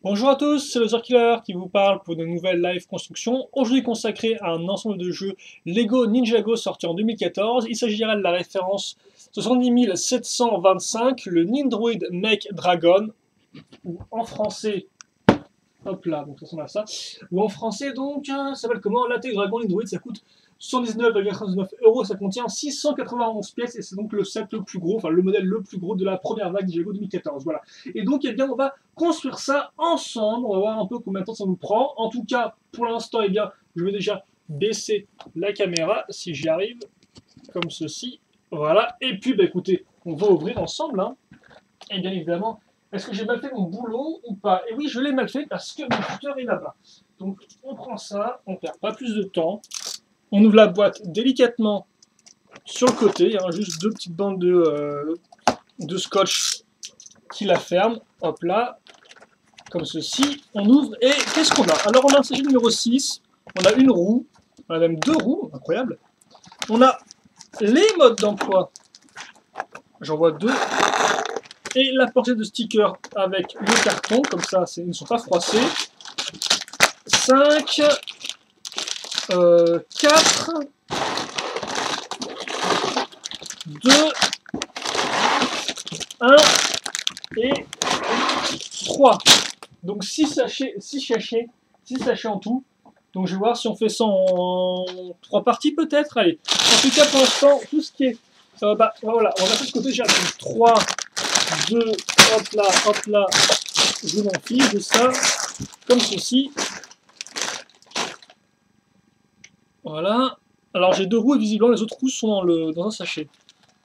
Bonjour à tous, c'est le Killer qui vous parle pour de nouvelles live constructions, aujourd'hui consacré à un ensemble de jeux Lego Ninjago sorti en 2014. Il s'agira de la référence 70 725, le Nindroid Mech Dragon, ou en français, hop là, donc ça ressemble à ça, ou en français donc, ça s'appelle comment? L'Attack Dragon Nindroid, ça coûte 119,99 €, ça contient 691 pièces et c'est donc le set le plus gros, enfin le modèle le plus gros de la première vague Ninjago 2014. Voilà. Et donc, eh bien, on va construire ça ensemble. On va voir un peu combien de temps ça nous prend. En tout cas, pour l'instant, eh bien, je vais déjà baisser la caméra si j'y arrive, comme ceci. Voilà. Et puis, bah, écoutez, on va ouvrir ensemble. Hein. Et bien évidemment, est-ce que j'ai mal fait mon boulot ou pas? Et oui, je l'ai mal fait parce que mon cutter est là-bas. Donc, on prend ça, on perd pas plus de temps. On ouvre la boîte délicatement sur le côté, hein, juste deux petites bandes de scotch qui la ferment. Hop là, comme ceci. On ouvre et qu'est-ce qu'on a? Alors on a un sachet numéro 6, on a une roue, on a même deux roues, incroyable. On a les modes d'emploi, j'en vois deux, et la portée de stickers avec le carton, comme ça ils ne sont pas froissés. 5, 4, 2, 1 et 3. Donc 6 sachets en tout. Donc je vais voir si on fait ça en 3 parties peut-être. Allez. En tout cas pour l'instant, tout ce qui est... bah, voilà, on a fait ce côté déjà. Donc 3, 2, hop là, je m'en fiche de ça. Comme ceci. Voilà. Alors j'ai deux roues et visiblement les autres roues sont dans un sachet.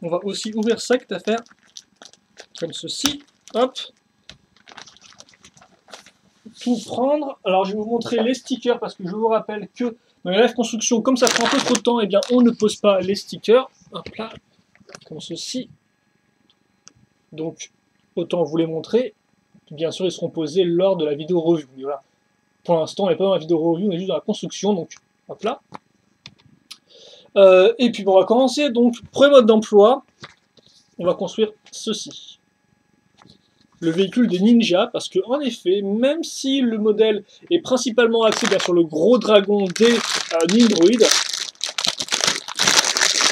On va aussi ouvrir ça, cette affaire. Comme ceci. Hop. Tout prendre. Alors je vais vous montrer les stickers parce que je vous rappelle que dans les live construction, comme ça prend un peu trop de temps, et bien on ne pose pas les stickers. Hop là, comme ceci. Donc autant vous les montrer. Bien sûr, ils seront posés lors de la vidéo review. Voilà. Pour l'instant, on n'est pas dans la vidéo review, on est juste dans la construction. Donc hop là. Et puis bon, on va commencer. Donc premier mode d'emploi, on va construire ceci. Le véhicule des ninjas, parce que en effet, même si le modèle est principalement axé bien sur le gros dragon des Nindroid,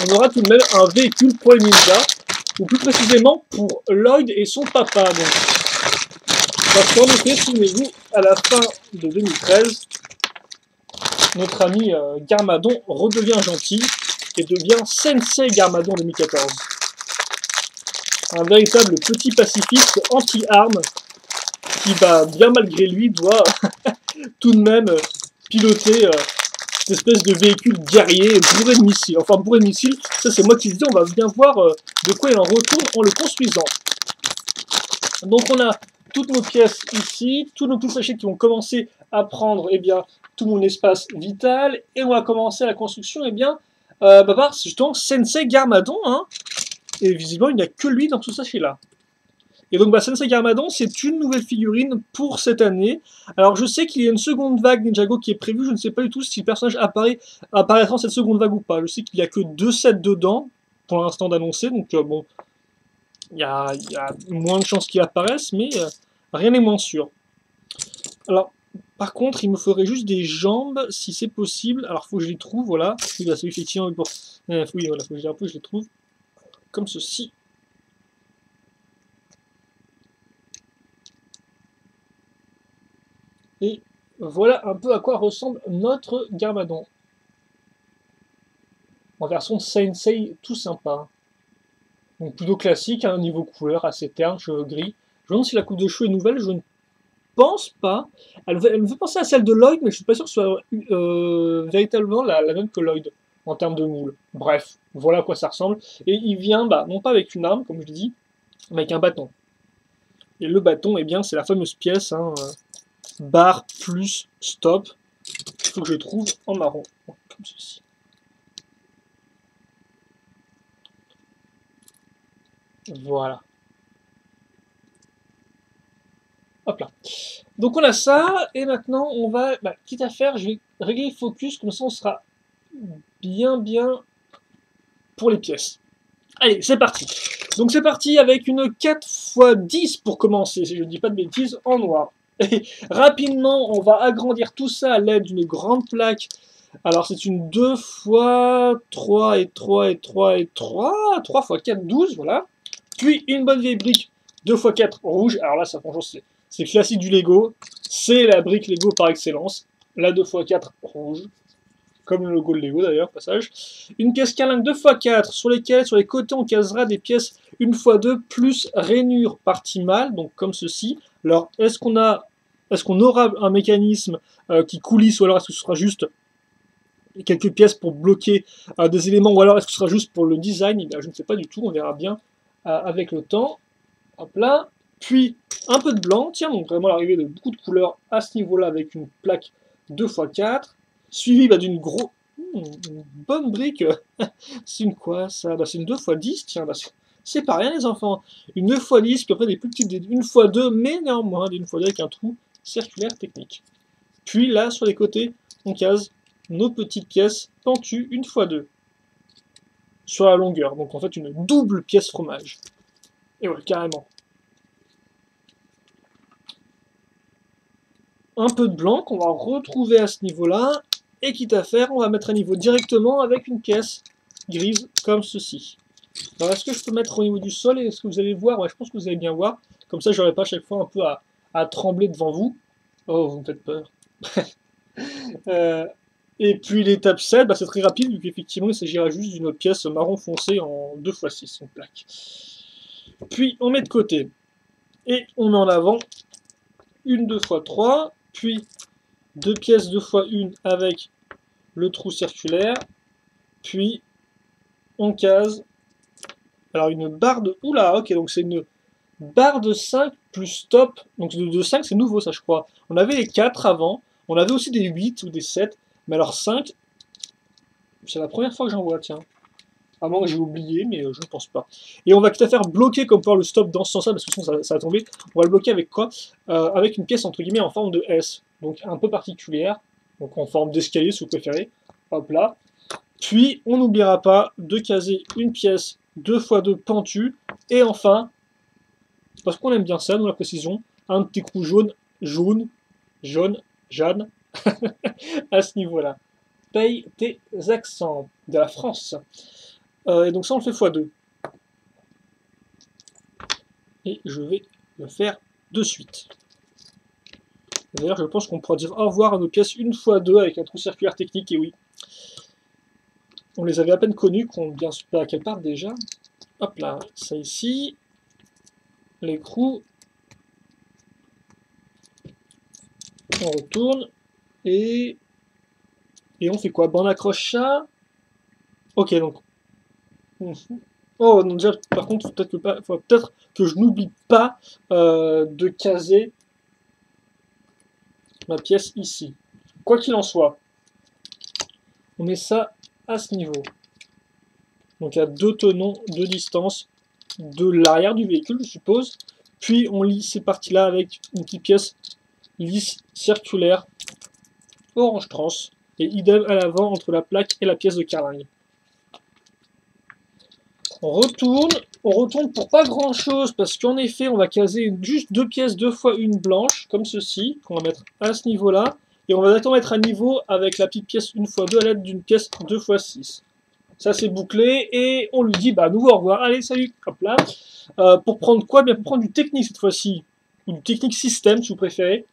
on aura tout de même un véhicule pour les ninjas, ou plus précisément pour Lloyd et son papa. Donc. Parce qu'en effet, souvenez-vous, à la fin de 2013, notre ami Garmadon redevient gentil et devient Sensei Garmadon 2014. Un véritable petit pacifiste anti-armes qui, bah, bien malgré lui, doit tout de même piloter cette espèce de véhicule guerrier bourré de missiles. Enfin, bourré de missiles, ça c'est moi qui le dis, on va bien voir de quoi il en retourne en le construisant. Donc on a toutes nos pièces ici, tous nos petits sachets qui vont commencer à prendre eh bien, tout mon espace vital, et on va commencer la construction eh bien, par justement Sensei Garmadon, hein. Et visiblement, il n'y a que lui dans tout ce sachet-là. Et donc, bah, Sensei Garmadon, c'est une nouvelle figurine pour cette année. Alors, je sais qu'il y a une seconde vague Ninjago qui est prévue. Je ne sais pas du tout si le personnage apparaîtra dans cette seconde vague ou pas. Je sais qu'il n'y a que 2 sets dedans, pour l'instant d'annoncer. Donc, bon, il y a moins de chances qu'il apparaisse, mais rien n'est moins sûr. Alors, par contre, il me faudrait juste des jambes, si c'est possible. Alors, il faut que je les trouve, voilà. Oui, bah, c'est effectivement... Bon. Oui, voilà, faut que je les trouve. Comme ceci. Et voilà un peu à quoi ressemble notre Garmadon. En version Sensei tout sympa. Donc plutôt classique, un niveau couleur assez terne, cheveux gris. Je me demande si la coupe de cheveux est nouvelle, je ne pense pas. Elle me fait penser à celle de Lloyd, mais je suis pas sûr que ce soit véritablement la même que Lloyd, en termes de moule. Bref, voilà à quoi ça ressemble. Et il vient, bah, non pas avec une arme, comme je dis, mais avec un bâton. Et le bâton, eh bien, c'est la fameuse pièce, hein, barre plus stop. Il faut que je trouve en marron, comme ceci. Voilà. Hop là. Donc on a ça, et maintenant on va, bah, quitte à faire, je vais régler le focus, comme ça on sera bien pour les pièces. Allez, c'est parti. Donc c'est parti avec une 4 x 10 pour commencer, si je ne dis pas de bêtises, en noir. Et rapidement, on va agrandir tout ça à l'aide d'une grande plaque. Alors c'est une 2 fois 3 et 3 et 3 et 3, 3 fois 4, 12, voilà. Puis une bonne vieille brique 2 fois 4 rouge. Alors là, ça franchement, c'est classique du Lego. C'est la brique Lego par excellence. La 2 fois 4 rouge. Comme le logo de Lego d'ailleurs, passage. Une pièce carlingue 2 fois 4 sur lesquelles, sur les côtés, on casera des pièces 1 fois 2 plus rainure partie mâle, donc comme ceci. Alors, est-ce qu'on aura un mécanisme qui coulisse, ou alors est-ce que ce sera juste quelques pièces pour bloquer des éléments, ou alors est-ce que ce sera juste pour le design? Eh bien, je ne sais pas du tout, on verra bien avec le temps. Hop là. Puis un peu de blanc, tiens, donc vraiment l'arrivée de beaucoup de couleurs à ce niveau-là avec une plaque 2 x 4, suivi d'une une bonne brique. C'est une quoi ça? C'est une 2 x 10, tiens, c'est pas rien les enfants. Une 2 x 10, puis après des plus petites, des 1 x 2, mais néanmoins des 1 x 2 avec un trou circulaire technique. Puis là, sur les côtés, on case nos petites pièces pentues 1 x 2 sur la longueur. Donc en fait une double pièce fromage. Et ouais, carrément. Un peu de blanc qu'on va retrouver à ce niveau-là. Et quitte à faire, on va mettre à niveau directement avec une pièce grise comme ceci. Alors est-ce que je peux mettre au niveau du sol et est-ce que vous allez voir? Ouais, je pense que vous allez bien voir. Comme ça, j'aurai pas à chaque fois un peu à trembler devant vous. Oh, vous me faites peur. Et puis l'étape 7, c'est très rapide, vu qu'effectivement il s'agira juste d'une pièce marron foncé en 2 x 6, en plaque. Puis on met de côté. Et on met en avant une 2 x 3, puis deux pièces 2 x 1 avec le trou circulaire, puis on case. Alors une barre de... Oula, ok, donc c'est une barre de 5 plus stop. Donc de 5, c'est nouveau ça, je crois. On avait les 4 avant, on avait aussi des 8 ou des 7, mais alors 5, c'est la première fois que j'en vois, tiens. À moins que j'ai oublié, mais je ne pense pas. Et on va tout à faire bloquer comme par le stop dans ce sens-là, parce que sinon ça va tomber. On va le bloquer avec quoi? Avec une pièce entre guillemets en forme de S, donc un peu particulière, donc en forme d'escalier si vous préférez. Hop là. Puis on n'oubliera pas de caser une pièce 2 x 2 pentue, et enfin, parce qu'on aime bien ça, nous la précision, un petit coup jaune, jaune, Jeanne, à ce niveau-là. Paye tes accents de la France. Et donc ça on le fait x2. Et je vais le faire de suite. D'ailleurs je pense qu'on pourra dire au revoir à nos pièces 1 x 2 avec un trou circulaire technique, et oui. On les avait à peine connus, qu'on bien super à quelle part déjà. Hop là, ça ici. L'écrou. On retourne. Et on fait quoi? On accroche ça. Ok, donc. Oh, non, déjà, par contre, faut peut-être que je n'oublie pas de caser ma pièce ici. Quoi qu'il en soit, on met ça à ce niveau. Donc à 2 tenons de distance de l'arrière du véhicule, je suppose. Puis on lie ces parties-là avec une petite pièce lisse circulaire orange trans. Et idem à l'avant entre la plaque et la pièce de carlingue. On retourne pour pas grand chose, parce qu'en effet, on va caser juste 2 pièces 2 x 1 blanche, comme ceci, qu'on va mettre à ce niveau-là, et on va directement mettre à niveau avec la petite pièce 1 x 2 à l'aide d'une pièce 2 x 6. Ça c'est bouclé, et on lui dit, bah nouveau au revoir, allez salut, hop là. Pour prendre quoi? Bien pour prendre du technique cette fois-ci, ou du technique système si vous préférez.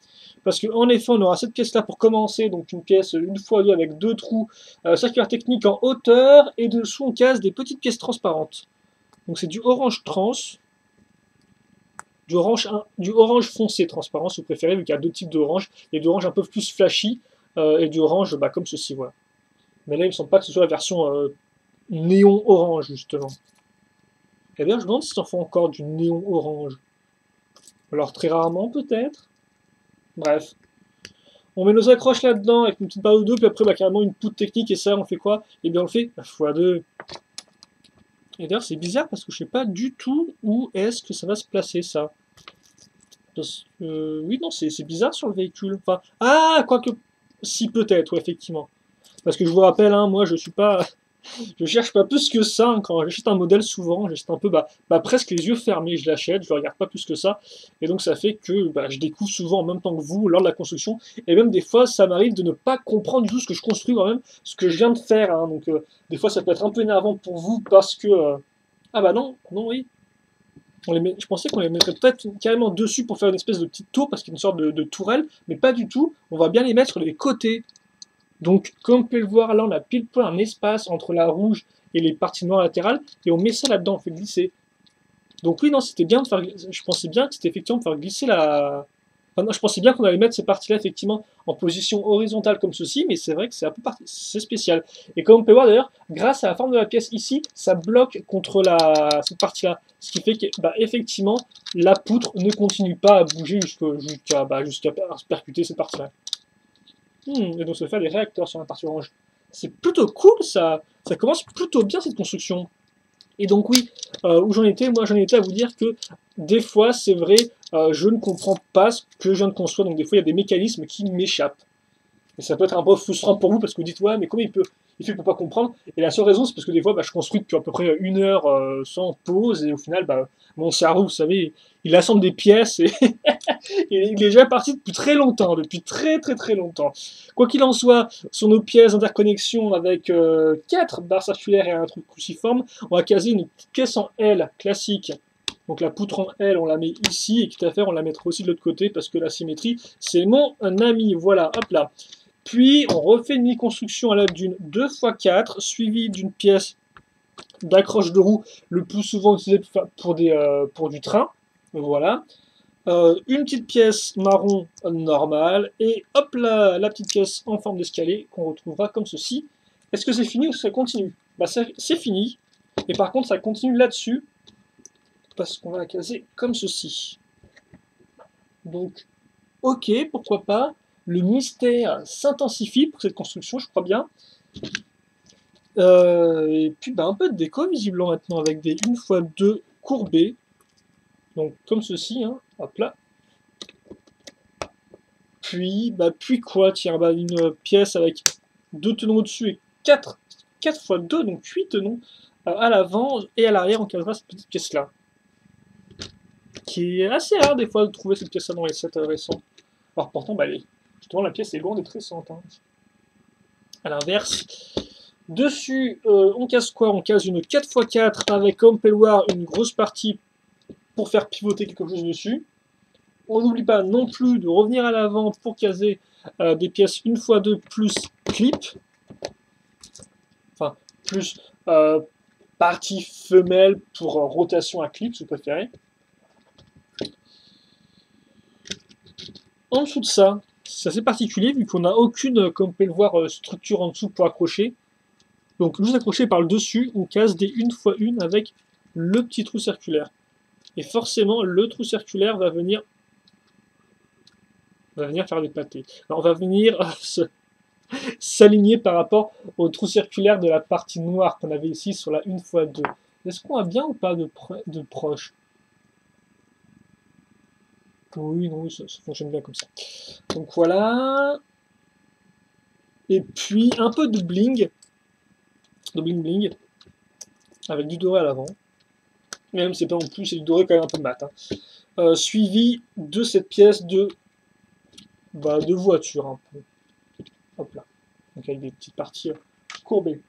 Parce qu'en effet, on aura cette pièce-là pour commencer, donc une pièce 1 x 2 avec 2 trous circulaire technique en hauteur, et dessous on case des petites pièces transparentes. Donc c'est du orange trans, du orange foncé transparent si vous préférez, vu qu'il y a deux types d'orange. Il y a de l'orange un peu plus flashy, et du orange comme ceci, voilà. Mais là, il ne me semble pas que ce soit la version néon orange, justement. Et d'ailleurs, je me demande s'ils en font encore du néon orange. Alors très rarement, peut-être. Bref. On met nos accroches là-dedans avec une petite barre de 2, puis après carrément une poutre technique, et ça on fait quoi? Et bien on le fait x2. Et d'ailleurs c'est bizarre parce que je sais pas du tout où est-ce que ça va se placer ça. Oui non c'est bizarre sur le véhicule. Enfin, quoique si peut-être, ouais, effectivement. Parce que je vous rappelle, hein, moi je suis pas Je cherche pas plus que ça, hein. Quand j'achète un modèle, souvent, j'achète un peu presque les yeux fermés, je l'achète, je regarde pas plus que ça. Et donc ça fait que je découvre souvent en même temps que vous lors de la construction. Et même des fois, ça m'arrive de ne pas comprendre du tout ce que je construis moi-même, ce que je viens de faire, hein. Donc des fois, ça peut être un peu énervant pour vous parce que... Ah bah non, non, oui. Je pensais qu'on les mettrait peut-être carrément dessus pour faire une espèce de petite tour, parce qu'il y a une sorte de tourelle, mais pas du tout. On va bien les mettre sur les côtés. Donc, comme vous pouvez le voir, là, on a pile poil un espace entre la rouge et les parties noires latérales, et on met ça là-dedans, on fait glisser. Donc oui, non, c'était bien de faire... Je pensais bien que c'était effectivement de faire glisser la... Enfin, non, je pensais bien qu'on allait mettre ces parties-là, effectivement, en position horizontale comme ceci, mais c'est vrai que c'est un peu c'est spécial. Et comme on peut voir, d'ailleurs, grâce à la forme de la pièce ici, ça bloque contre cette partie-là. Ce qui fait que, effectivement, la poutre ne continue pas à bouger jusqu'à percuter cette partie-là. Et donc ça fait des réacteurs sur la partie orange. C'est plutôt cool, ça commence plutôt bien cette construction. Et donc oui, où j'en étais, moi j'en étais à vous dire que des fois c'est vrai, je ne comprends pas ce que je viens de construire, donc des fois il y a des mécanismes qui m'échappent. Et ça peut être un peu frustrant pour vous parce que vous dites ouais mais comment il fait pour pas comprendre. Et la seule raison c'est parce que des fois je construis depuis à peu près 1 heure sans pause et au final mon cerveau vous savez il assemble des pièces et il est déjà parti depuis très longtemps, depuis très très très longtemps. Quoi qu'il en soit, sur nos pièces d'interconnexion avec 4 barres circulaires et un truc cruciforme, on va caser une petite pièce en L classique. Donc la poutre en L, on la met ici, et quitte à faire, on la mettra aussi de l'autre côté, parce que la symétrie, c'est mon ami. Voilà, hop là. Puis, on refait une mini-construction à l'aide d'une 2x4, suivie d'une pièce d'accroche de roue, le plus souvent utilisée pour du train. Voilà. Une petite pièce marron normale, et hop là, la petite pièce en forme d'escalier qu'on retrouvera comme ceci. Est-ce que c'est fini ou ça continue? C'est fini, et par contre ça continue là-dessus, parce qu'on va la caser comme ceci. Donc, ok, pourquoi pas, le mystère s'intensifie pour cette construction, je crois bien. Et puis un peu de déco visiblement maintenant, avec des 1x2 courbés, donc comme ceci, hein, hop là. Puis quoi, tiens, une pièce avec 2 tenons au-dessus et 4 x 2, donc 8 tenons à l'avant et à l'arrière, on casera cette petite pièce-là. Qui est assez rare des fois de trouver cette pièce-là dans les sets récents. Alors pourtant, justement, la pièce est loin d'être récente. Hein. À l'inverse, dessus, on casse quoi? On casse une 4x4 avec comme pelloir une grosse partie pour faire pivoter quelque chose dessus. On n'oublie pas non plus de revenir à l'avant pour caser des pièces 1x2 plus clip. Enfin, plus partie femelle pour rotation à clip, si vous préférez. En dessous de ça, c'est assez particulier vu qu'on n'a aucune, comme vous pouvez le voir, structure en dessous pour accrocher. Donc juste accroché par le dessus, on casse des 1x1 avec le petit trou circulaire. Et forcément, le trou circulaire va venir faire des pâtés. Alors, on va venir s'aligner par rapport au trou circulaire de la partie noire qu'on avait ici sur la 1x2. Est-ce qu'on a bien ou pas de proche? Oui, non, ça fonctionne bien comme ça. Donc voilà. Et puis un peu de bling bling, avec du doré à l'avant. Même c'est pas non plus, c'est du doré quand même un peu mat. Hein. Suivi de cette pièce de voiture un peu. Hop là. Donc avec des petites parties courbées.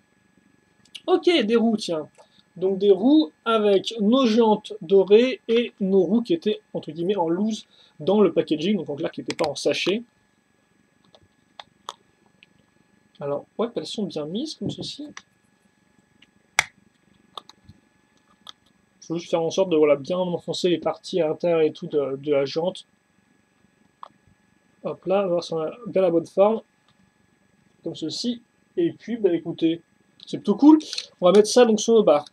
Ok, des roues, tiens. Donc des roues avec nos jantes dorées et nos roues qui étaient entre guillemets en loose dans le packaging, donc là qui n'étaient pas en sachet. Alors, ouais, elles sont bien mises comme ceci. Il faut juste faire en sorte de bien enfoncer les parties à l'intérieur et tout de la jante. Hop là, on va voir si on a bien la bonne forme. Comme ceci. Et puis, écoutez, c'est plutôt cool. On va mettre ça donc sur nos barres.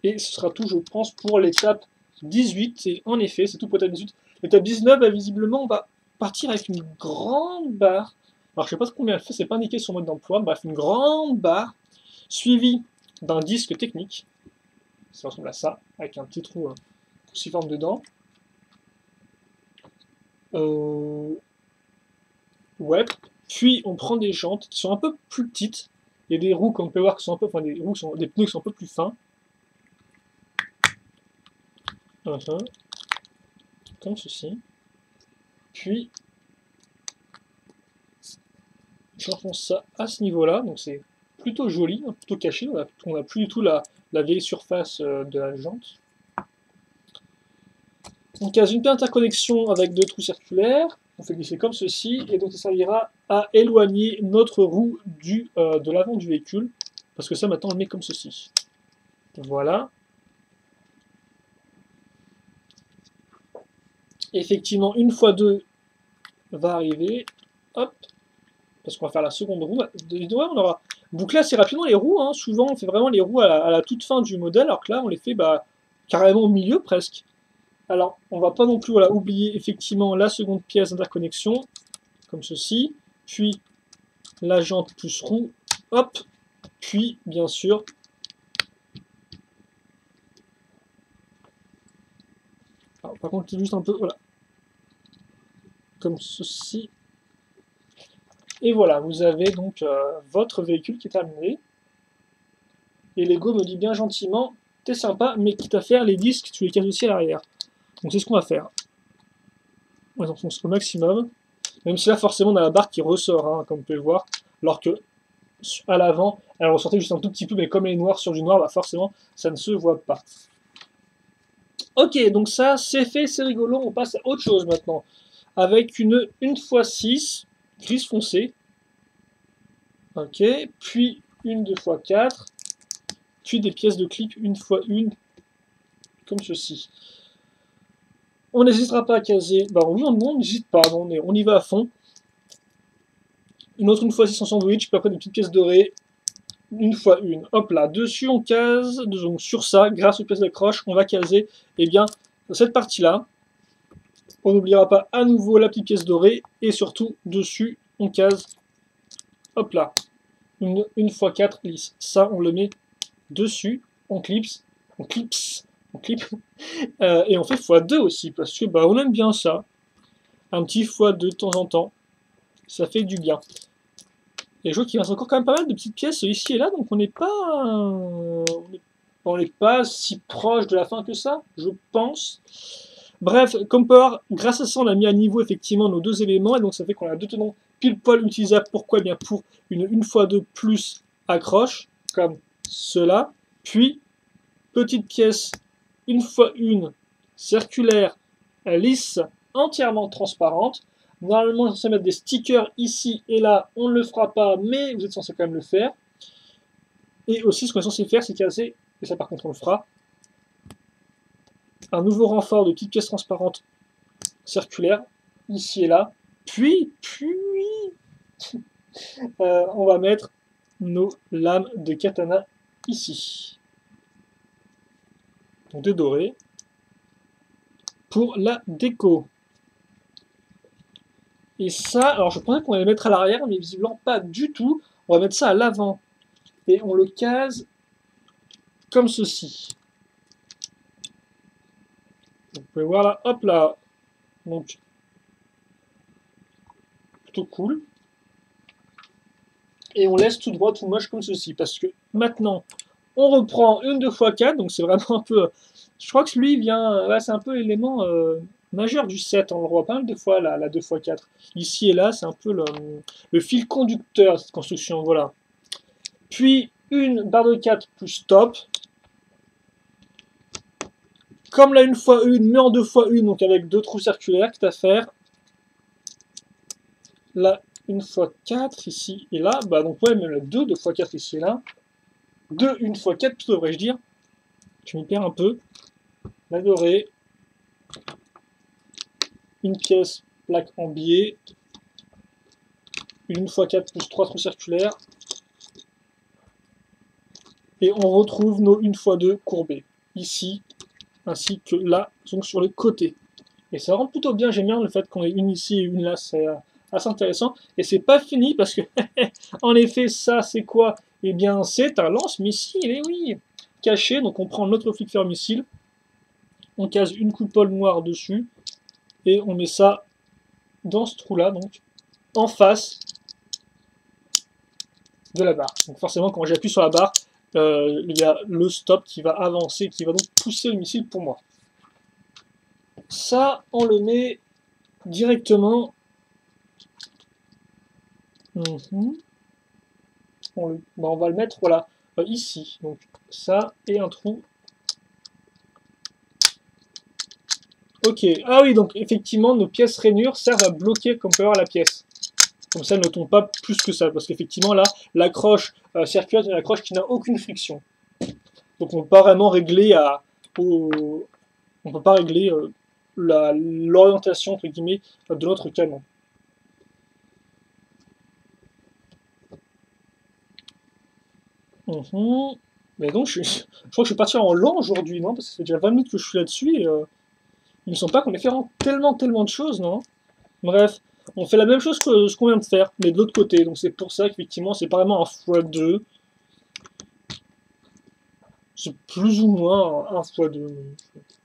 Et ce sera tout, je pense, pour l'étape 18. Et en effet, c'est tout pour l'étape 18. L'étape 19, visiblement, on va partir avec une grande barre. Alors, je sais pas combien elle fait, c'est pas indiqué sur le mode d'emploi. Bref, une grande barre suivie d'un disque technique. Ça ressemble à ça, avec un petit trou cruciforme dedans. Ouais, Puis on prend des jantes qui sont un peu plus petites, et des roues, comme on peut voir, qui sont un peu, enfin des roues, des pneus qui sont un peu plus fins. Comme ceci. Puis j'enfonce ça à ce niveau-là, donc c'est plutôt joli, hein, plutôt caché, on n'a plus du tout la vieille surface de la jante. On case une petite interconnexion avec deux trous circulaires, on fait glisser comme ceci, et donc ça servira à éloigner notre roue de l'avant du véhicule, parce que ça maintenant on le met comme ceci. Voilà. Effectivement, une fois deux va arriver, hop, parce qu'on va faire la seconde roue. On aura bouclé assez rapidement les roues, hein. Souvent on fait vraiment les roues à la toute fin du modèle, alors que là on les fait carrément au milieu presque. Alors on va pas non plus oublier effectivement la seconde pièce d'interconnexion, comme ceci, puis la jante plus roue, hop, puis bien sûr alors, par contre juste un peu, voilà, comme ceci. Et voilà, vous avez donc votre véhicule qui est terminé. Et Lego me dit bien gentiment, t'es sympa, mais quitte à faire les disques, tu les cases aussi à l'arrière. Donc c'est ce qu'on va faire. On enfonce au maximum. Même si là, forcément, on a la barre qui ressort, hein, comme vous pouvez le voir. Alors que à l'avant, elle ressortait juste un tout petit peu, mais comme elle est noire sur du noir, forcément, ça ne se voit pas. Ok, donc ça, c'est fait, c'est rigolo. On passe à autre chose maintenant. Avec une 1x6 grise foncée. Ok, puis une 2x4. Puis des pièces de clip 1x1, comme ceci. On n'hésitera pas à caser. Oui, on n'hésite pas, on y va à fond. Une autre 1x6 en sandwich, puis après des petites pièces dorées. 1x1. Hop là, dessus on case, donc sur ça, grâce aux pièces d'accroche, on va caser bien cette partie-là. On n'oubliera pas à nouveau la petite pièce dorée, et surtout, dessus, on case, hop là, une 1x4 lisse. Ça, on le met dessus, on clipse, et on fait x2 aussi, parce que on aime bien ça. Un petit x2 de temps en temps, ça fait du bien. Et je vois qu'il reste encore quand même pas mal de petites pièces ici et là, donc on n'est pas si proche de la fin que ça, je pense. Bref, comme Power, grâce à ça, on a mis à niveau effectivement nos deux éléments, et donc ça fait qu'on a deux tenons pile poil utilisables. Pourquoi? Bien pour une 1x2 plus accroche, comme cela, puis petite pièce 1x1 circulaire, lisse, entièrement transparente. Normalement, on est censé mettre des stickers ici et là, on ne le fera pas, mais vous êtes censé quand même le faire. Et aussi, ce qu'on est censé faire, c'est caser, et ça par contre on le fera, un nouveau renfort de petites pièces transparentes circulaires, ici et là. Puis on va mettre nos lames de katana ici. Donc des dorés. Pour la déco. Et ça, alors je pensais qu'on allait le mettre à l'arrière, mais visiblement pas du tout. On va mettre ça à l'avant. Et on le case comme ceci. Vous pouvez voir là, hop là. Donc, plutôt cool. Et on laisse tout droit, tout moche comme ceci. Parce que maintenant, on reprend une 2x4. Donc c'est vraiment un peu... Je crois que lui vient... Là, c'est un peu l'élément majeur du set. On le voit pas mal de fois, là, la 2x4. Ici et là, c'est un peu le fil conducteur de cette construction. Voilà. Puis, une barre de 4 plus stop. Comme la 1x1, mais en 2x1, donc avec deux trous circulaires, qu'est-ce à faire? La 1x4 ici et là, donc ouais, même la 2x4 ici et là. 2 1x4, tout devrais-je dire. Je m'y perds un peu. La dorée. Une pièce plaque en biais. Une 1x4 plus 3 trous circulaires. Et on retrouve nos 1x2 courbés. Ici, ainsi que là, donc sur les côtés. Et ça rend plutôt bien, j'aime bien le fait qu'on ait une ici et une là, c'est assez intéressant. Et c'est pas fini parce que, en effet, ça c'est quoi? Eh bien, c'est un lance-missile, et oui, caché. Donc on prend notre flipper missile, on case une coupole noire dessus, et on met ça dans ce trou-là, donc en face de la barre. Donc forcément, quand j'appuie sur la barre, il y a le stop qui va avancer, qui va donc pousser le missile pour moi. Ça, on le met directement. On va le mettre voilà, ici. Donc ça et un trou. Ok, ah oui, donc effectivement, nos pièces rainures servent à bloquer comme peut avoir la pièce. Comme ça, elle ne tombe pas plus que ça, parce qu'effectivement, là, l'accroche circulaire est une accroche qui n'a aucune friction. Donc on peut pas vraiment régler on peut pas régler l'orientation entre guillemets de notre canon. Mais donc je crois que je suis parti en lent aujourd'hui, non? Parce que ça fait déjà 20 minutes que je suis là-dessus et il me semble pas qu'on ait fait tellement de choses, non? Bref, on fait la même chose que ce qu'on vient de faire, mais de l'autre côté. Donc c'est pour ça qu'effectivement c'est pas vraiment un x2. C'est plus ou moins un x2.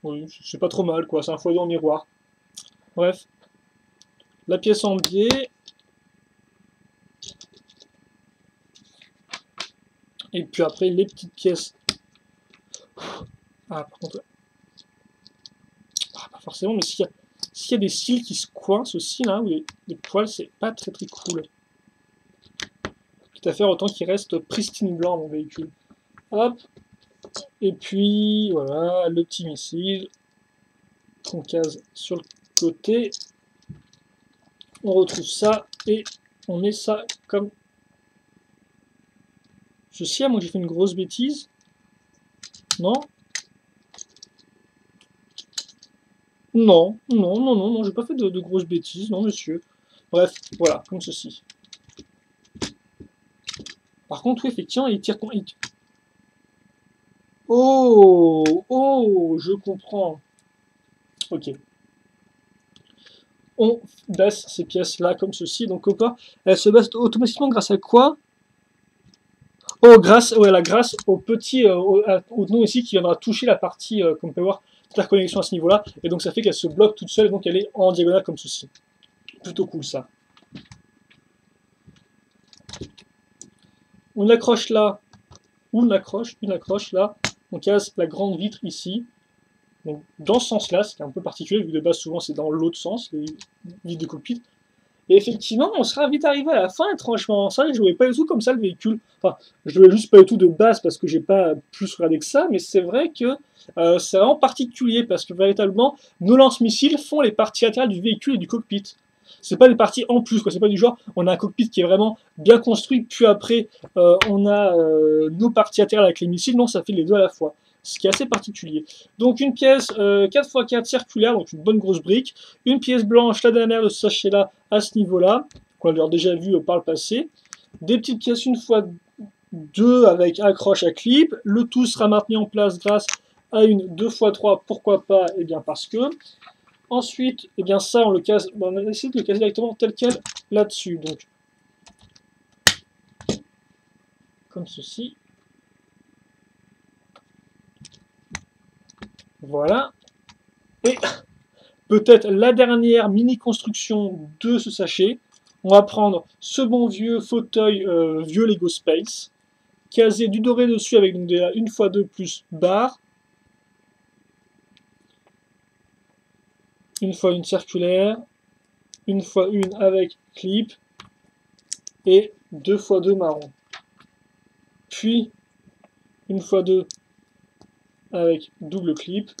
Oui, c'est pas trop mal quoi, c'est un x2 en miroir. Bref, la pièce en biais. Et puis après les petites pièces. Ah par contre. Ah, pas forcément, mais s'il y a des cils qui se coincent aussi là, ou des poils, c'est pas très cool. Quitte à faire autant qu'il reste pristine blanc mon véhicule. Hop. Et puis voilà, le petit missile qu'on case sur le côté. On retrouve ça et on met ça comme ceci. Ah, moi j'ai fait une grosse bêtise. Non? Non, j'ai pas fait de grosses bêtises, non monsieur. Bref, voilà, comme ceci. Par contre, oui, effectivement, il tire... Oh, je comprends. Ok. On baisse ces pièces-là comme ceci. Donc, elles se baissent automatiquement grâce à quoi? Oh, grâce au petit, au nom ici qui viendra toucher la partie, comme on peut voir, interconnexion à ce niveau-là. Et donc, ça fait qu'elle se bloque toute seule, donc elle est en diagonale comme ceci. Plutôt cool, ça. On accroche là, une accroche là. On casse la grande vitre ici. Donc, dans ce sens-là, c'est un peu particulier, vu que de base, souvent, c'est dans l'autre sens, les vitres de cockpit. Et effectivement, on sera vite arrivé à la fin, étrangement. Ça, je jouais pas du tout comme ça le véhicule. Enfin, je jouais juste pas du tout de base parce que j'ai pas plus regardé que ça, mais c'est vrai que c'est vraiment particulier parce que véritablement, nos lance-missiles font les parties latérales du véhicule et du cockpit. C'est pas des parties en plus, quoi. C'est pas du genre, on a un cockpit qui est vraiment bien construit, puis après, on a nos parties latérales avec les missiles. Non, ça fait les deux à la fois. Ce qui est assez particulier. Donc une pièce 4x4 circulaire, donc une bonne grosse brique. Une pièce blanche, la dernière de ce sachet-là, à ce niveau-là, qu'on a déjà vu par le passé. Des petites pièces une fois deux avec accroche à clip. Le tout sera maintenu en place grâce à une 2x3. Pourquoi pas? Eh bien parce que. Ensuite, eh bien ça, on le casse. Bon, on a essayé de le caser directement tel quel là-dessus. Donc, comme ceci. Voilà. Et peut-être la dernière mini-construction de ce sachet. On va prendre ce bon vieux fauteuil vieux Lego Space, caser du doré dessus avec donc déjà une fois 2 plus barre, une fois une circulaire, une fois une avec clip et 2 fois 2 marron. Puis une fois 2 avec double clip,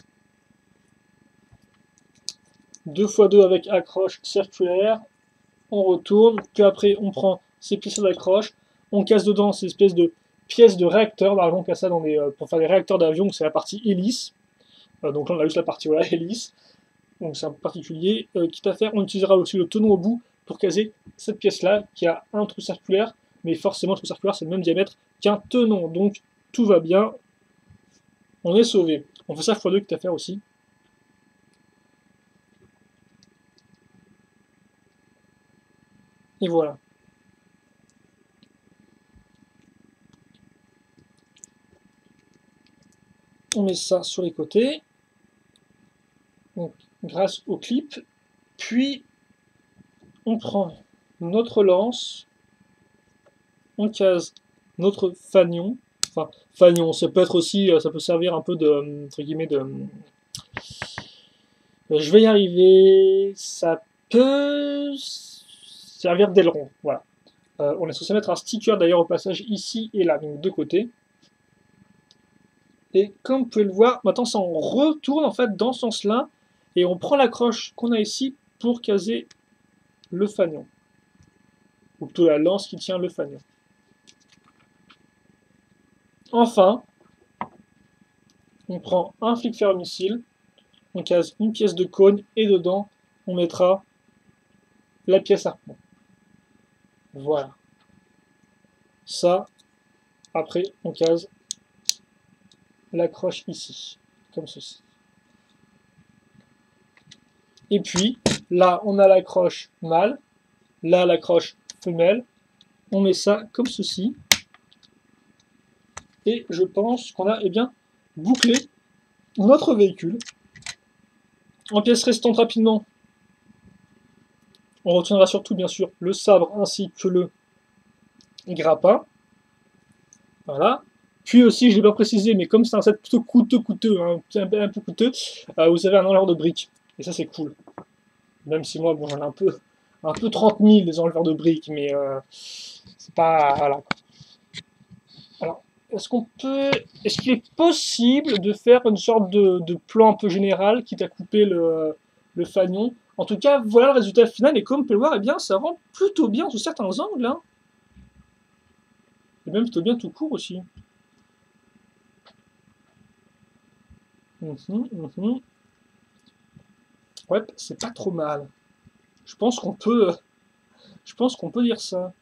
2 fois 2 avec accroche circulaire, on retourne, puis après on prend ces pièces d'accroche, on casse dedans ces espèces de pièces de réacteurs, par exemple, on casse ça dans pour faire les réacteurs d'avion, c'est la partie hélice, donc là on a juste la partie voilà, hélice, donc c'est un peu particulier, quitte à faire, on utilisera aussi le tenon au bout pour caser cette pièce-là, qui a un trou circulaire, mais forcément le trou circulaire c'est le même diamètre qu'un tenon, donc tout va bien, on est sauvé. On fait ça x2 quitte à faire aussi. Et voilà. On met ça sur les côtés, donc grâce au clip, puis on prend notre lance, on case notre fanion. Enfin, fanion, ça peut être aussi, ça peut servir un peu de, entre guillemets, de... je vais y arriver, ça peut servir d'aileron, voilà. On est censé mettre un sticker d'ailleurs au passage ici et là, donc de côté. Et comme vous pouvez le voir, maintenant ça on retourne en fait dans ce sens-là, et on prend l'accroche qu'on a ici pour caser le fanion. Ou plutôt la lance qui tient le fanion. Enfin, on prend un flic ferromissile, on case une pièce de cône, et dedans, on mettra la pièce harpon. Voilà. Ça, après, on case l'accroche ici, comme ceci. Et puis, là, on a l'accroche mâle, là, l'accroche femelle. On met ça comme ceci. Et je pense qu'on a, eh bien, bouclé notre véhicule. En pièces restantes rapidement, on retiendra surtout, bien sûr, le sabre ainsi que le grappin. Voilà. Puis aussi, je ne l'ai pas précisé, mais comme c'est un set plutôt coûteux, hein, un peu coûteux, vous avez un enleveur de briques. Et ça, c'est cool. Même si moi, bon, j'en ai un peu 30 000 des enleveurs de briques, mais c'est pas... Voilà. Alors, est-ce qu'il est possible de faire une sorte de plan un peu général, quitte à couper le fanion? En tout cas, voilà le résultat final, et comme vous pouvez le voir, eh bien, ça rend plutôt bien sous certains angles, hein. Et même plutôt bien tout court aussi. Ouais, c'est pas trop mal. Je pense qu'on peut dire ça.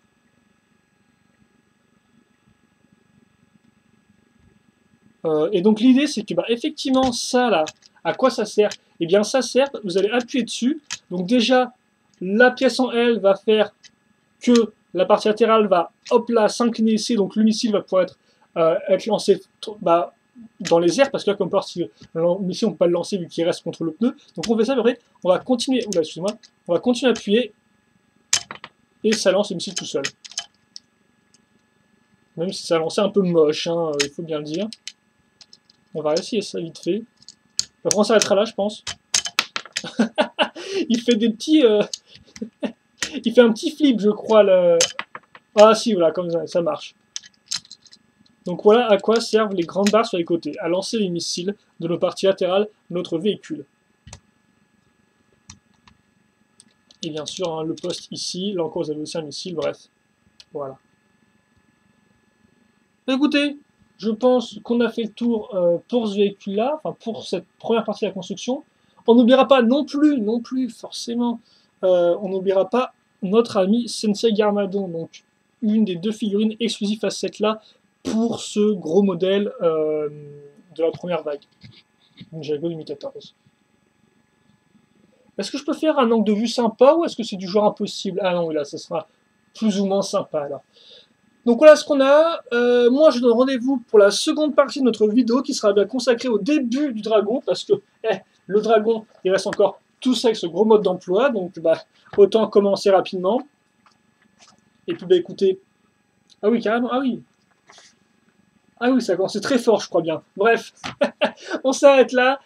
Et donc l'idée c'est que effectivement ça là, à quoi ça sert? Eh bien ça sert, vous allez appuyer dessus. Donc déjà, la pièce en L va faire que la partie latérale va hop là s'incliner ici, donc le missile va pouvoir être lancé dans les airs, parce que là comme part si le missile on peut pas le lancer vu qu'il reste contre le pneu. Donc on fait ça, après on va continuer, excusez-moi, on va continuer à appuyer et ça lance le missile tout seul. Même si ça a lancé un peu moche, hein, il faut bien le dire. On va essayer ça vite fait. Après on s'arrêtera là, je pense. Il fait des petits... il fait un petit flip, je crois. Ah si, voilà, comme ça marche. Donc voilà à quoi servent les grandes barres sur les côtés. À lancer les missiles de nos parties latérales de notre véhicule. Et bien sûr, hein, le poste ici. Là encore, vous avez aussi un missile, bref. Voilà. Écoutez, je pense qu'on a fait le tour pour ce véhicule-là, enfin pour cette première partie de la construction. On n'oubliera pas non plus, forcément, on n'oubliera pas notre ami Sensei Garmadon, donc une des deux figurines exclusives à ce set-là pour ce gros modèle de la première vague, Ninjago 2014. Est-ce que je peux faire un angle de vue sympa ou est-ce que c'est du genre impossible? Ah non, là, ça sera plus ou moins sympa, là. Donc voilà ce qu'on a. Moi, je donne rendez-vous pour la seconde partie de notre vidéo qui sera bien consacrée au début du dragon, parce que le dragon, il reste encore tout ça avec ce gros mode d'emploi, donc autant commencer rapidement. Et puis écoutez, ah oui, carrément, ah oui, ça commence très fort, je crois bien. Bref, on s'arrête là.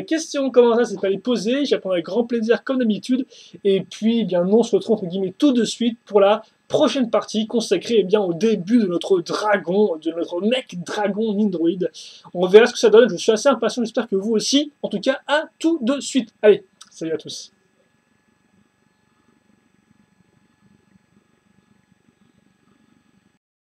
Question, comment ça, c'est pas les poser. J'apprends avec grand plaisir, comme d'habitude. Et puis, bien, on se retrouve, entre guillemets, tout de suite pour la prochaine partie consacrée au début de notre dragon, de notre mec dragon Nindroid. On verra ce que ça donne. Je suis assez impatient, j'espère que vous aussi. En tout cas, à tout de suite. Allez, salut à tous.